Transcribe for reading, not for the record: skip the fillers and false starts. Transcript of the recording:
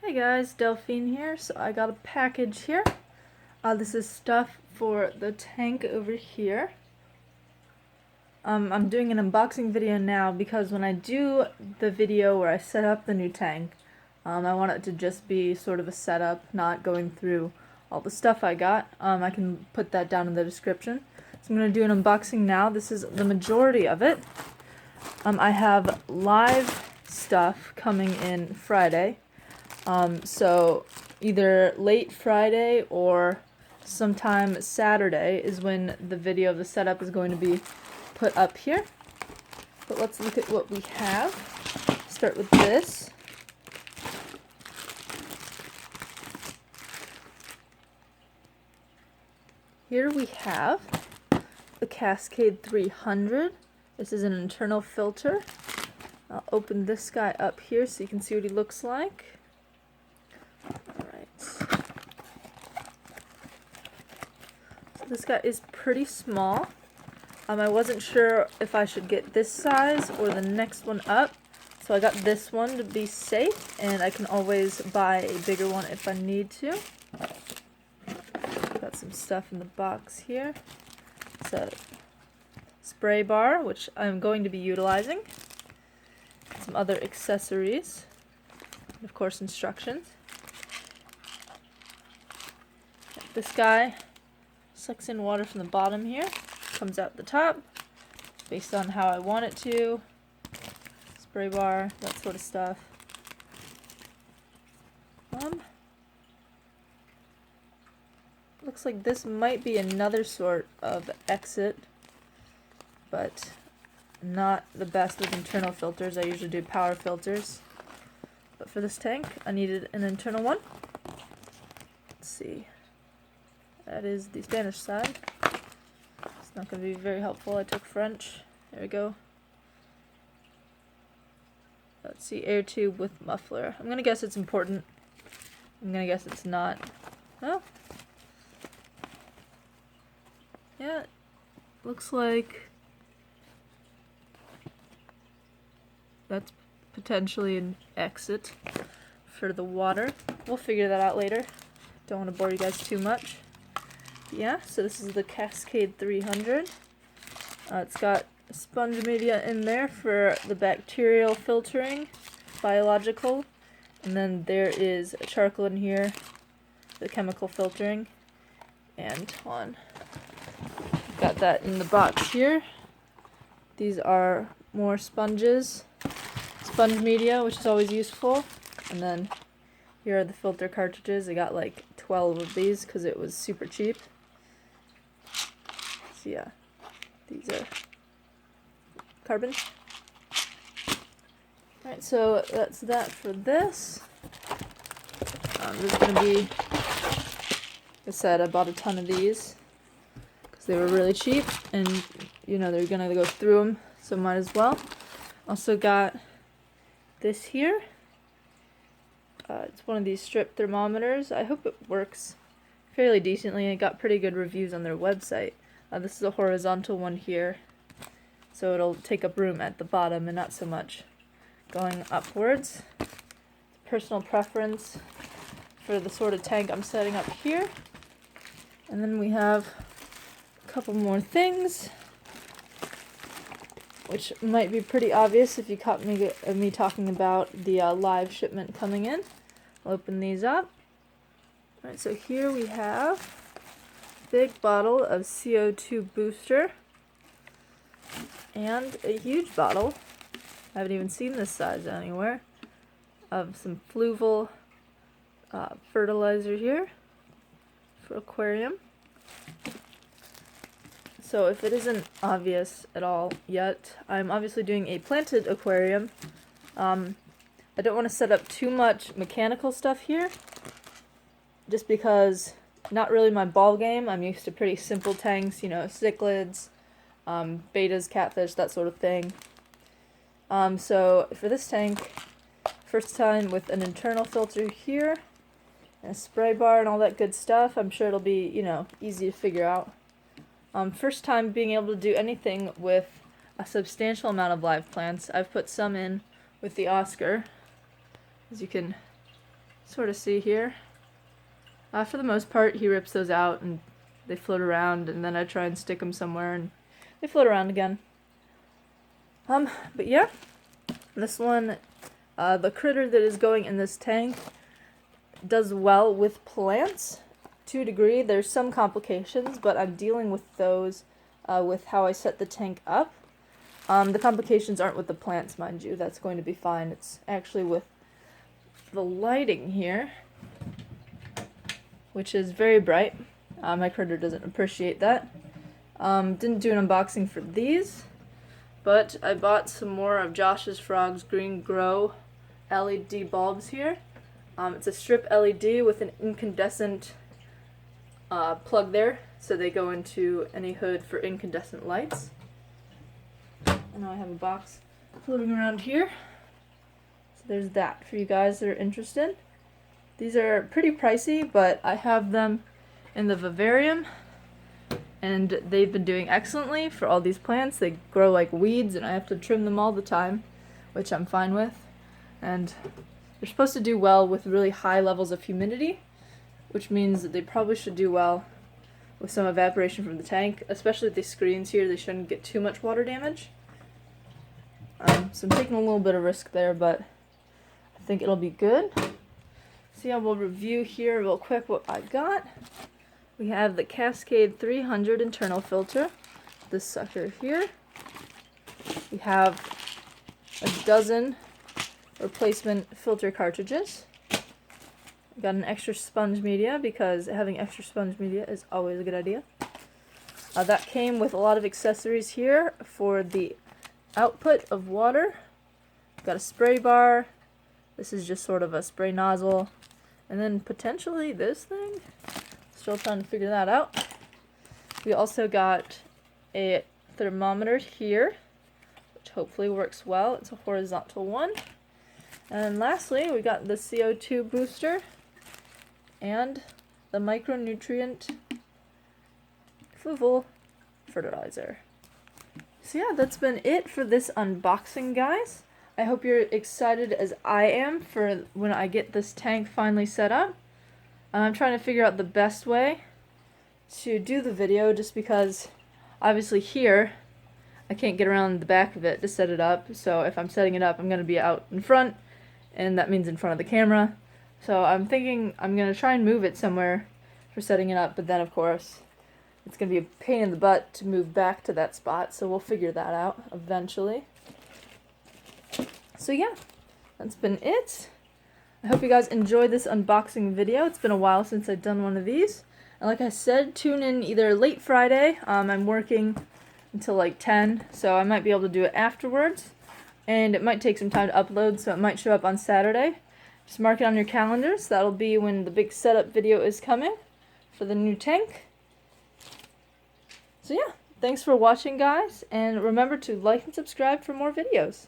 Hey guys, Delphine here. So I got a package here. This is stuff for the tank over here. I'm doing an unboxing video now because when I do the video where I set up the new tank, I want it to just be sort of a setup, not going through all the stuff I got. I can put that down in the description. So I'm going to do an unboxing now. This is the majority of it. I have live stuff coming in Friday. So either late Friday or sometime Saturday is when the video of the setup is going to be put up here. But let's look at what we have. Start with this. Here we have the Cascade 300. This is an internal filter. I'll open this guy up here so you can see what he looks like. Alright. So this guy is pretty small. I wasn't sure if I should get this size or the next one up. So I got this one to be safe, and I can always buy a bigger one if I need to. Got some stuff in the box here. It's a spray bar, which I'm going to be utilizing. Some other accessories. And of course, instructions. This guy sucks in water from the bottom here. Comes out the top based on how I want it to. Spray bar, that sort of stuff. Looks like this might be another sort of exit, but not the best with internal filters. I usually do power filters. But for this tank, I needed an internal one. Let's see. That is the Spanish side. It's not going to be very helpful. I took French. There we go. Let's see. Air tube with muffler. I'm going to guess it's important. I'm going to guess it's not. Oh. Yeah. Looks like that's potentially an exit for the water. We'll figure that out later. Don't want to bore you guys too much. Yeah, so this is the Cascade 300. It's got sponge media in there for the bacterial filtering, biological, and then there is a charcoal in here, the chemical filtering, and got that in the box here. These are more sponges, sponge media, which is always useful, and then here are the filter cartridges. I got like 12 of these because it was super cheap. So yeah, these are carbon. Alright, so that's that for this. There's going to be, like I said, I bought a ton of these because they were really cheap, and you know they're going to go through them, so might as well. Also got this here. It's one of these strip thermometers. I hope it works fairly decently. It got pretty good reviews on their website. This is a horizontal one here, so it'll take up room at the bottom and not so much going upwards. Personal preference for the sort of tank I'm setting up here. And then we have a couple more things, which might be pretty obvious if you caught me talking about the live shipment coming in. I'll open these up. Alright, so here we have a big bottle of Co2 Booster and a huge bottle, I haven't even seen this size anywhere, of some Fluval Fertilizer here for aquarium. So if it isn't obvious at all yet, I'm obviously doing a planted aquarium. I don't want to set up too much mechanical stuff here, just because not really my ball game. I'm used to pretty simple tanks, you know, cichlids, betas, catfish, that sort of thing. So for this tank, first time with an internal filter here, and a spray bar and all that good stuff. I'm sure it'll be, you know, easy to figure out. First time being able to do anything with a substantial amount of live plants. I've put some in with the Oscar, as you can sort of see here. For the most part, he rips those out and they float around, and then I try and stick them somewhere and they float around again. But yeah, this one, the critter that is going in this tank does well with plants to a degree. There's some complications, but I'm dealing with those with how I set the tank up. The complications aren't with the plants, mind you. That's going to be fine. It's actually with the lighting here, which is very bright. My critter doesn't appreciate that. Didn't do an unboxing for these, but I bought some more of Josh's Frog's Green Grow LED bulbs here. It's a strip LED with an incandescent plug there, so they go into any hood for incandescent lights. And now I have a box floating around here. So there's that for you guys that are interested. These are pretty pricey, but I have them in the vivarium, and they've been doing excellently for all these plants. They grow like weeds, and I have to trim them all the time, which I'm fine with. And they're supposed to do well with really high levels of humidity, which means that they probably should do well with some evaporation from the tank, especially these screens here. They shouldn't get too much water damage. So I'm taking a little bit of risk there, but I think it'll be good. So yeah, we'll review here real quick what I got. We have the Cascade 300 internal filter, this sucker here. We have a dozen replacement filter cartridges. We got an extra sponge media, because having extra sponge media is always a good idea. That came with a lot of accessories here for the output of water. Got a spray bar. This is just sort of a spray nozzle. And then potentially this thing. Still trying to figure that out. We also got a thermometer here, which hopefully works well. It's a horizontal one. And lastly, we got the CO2 booster and the micronutrient Fluval Fertilizer. So yeah, that's been it for this unboxing, guys. I hope you're excited as I am for when I get this tank finally set up. I'm trying to figure out the best way to do the video, just because obviously here I can't get around the back of it to set it up. So if I'm setting it up, I'm going to be out in front, and that means in front of the camera. So I'm thinking I'm going to try and move it somewhere for setting it up, but then of course it's going to be a pain in the butt to move back to that spot, so we'll figure that out eventually. So yeah, that's been it. I hope you guys enjoyed this unboxing video. It's been a while since I've done one of these. And like I said, tune in either late Friday. I'm working until like 10, so I might be able to do it afterwards. And it might take some time to upload, so it might show up on Saturday. Just mark it on your calendars. That'll be when the big setup video is coming for the new tank. So yeah, thanks for watching, guys, and remember to like and subscribe for more videos.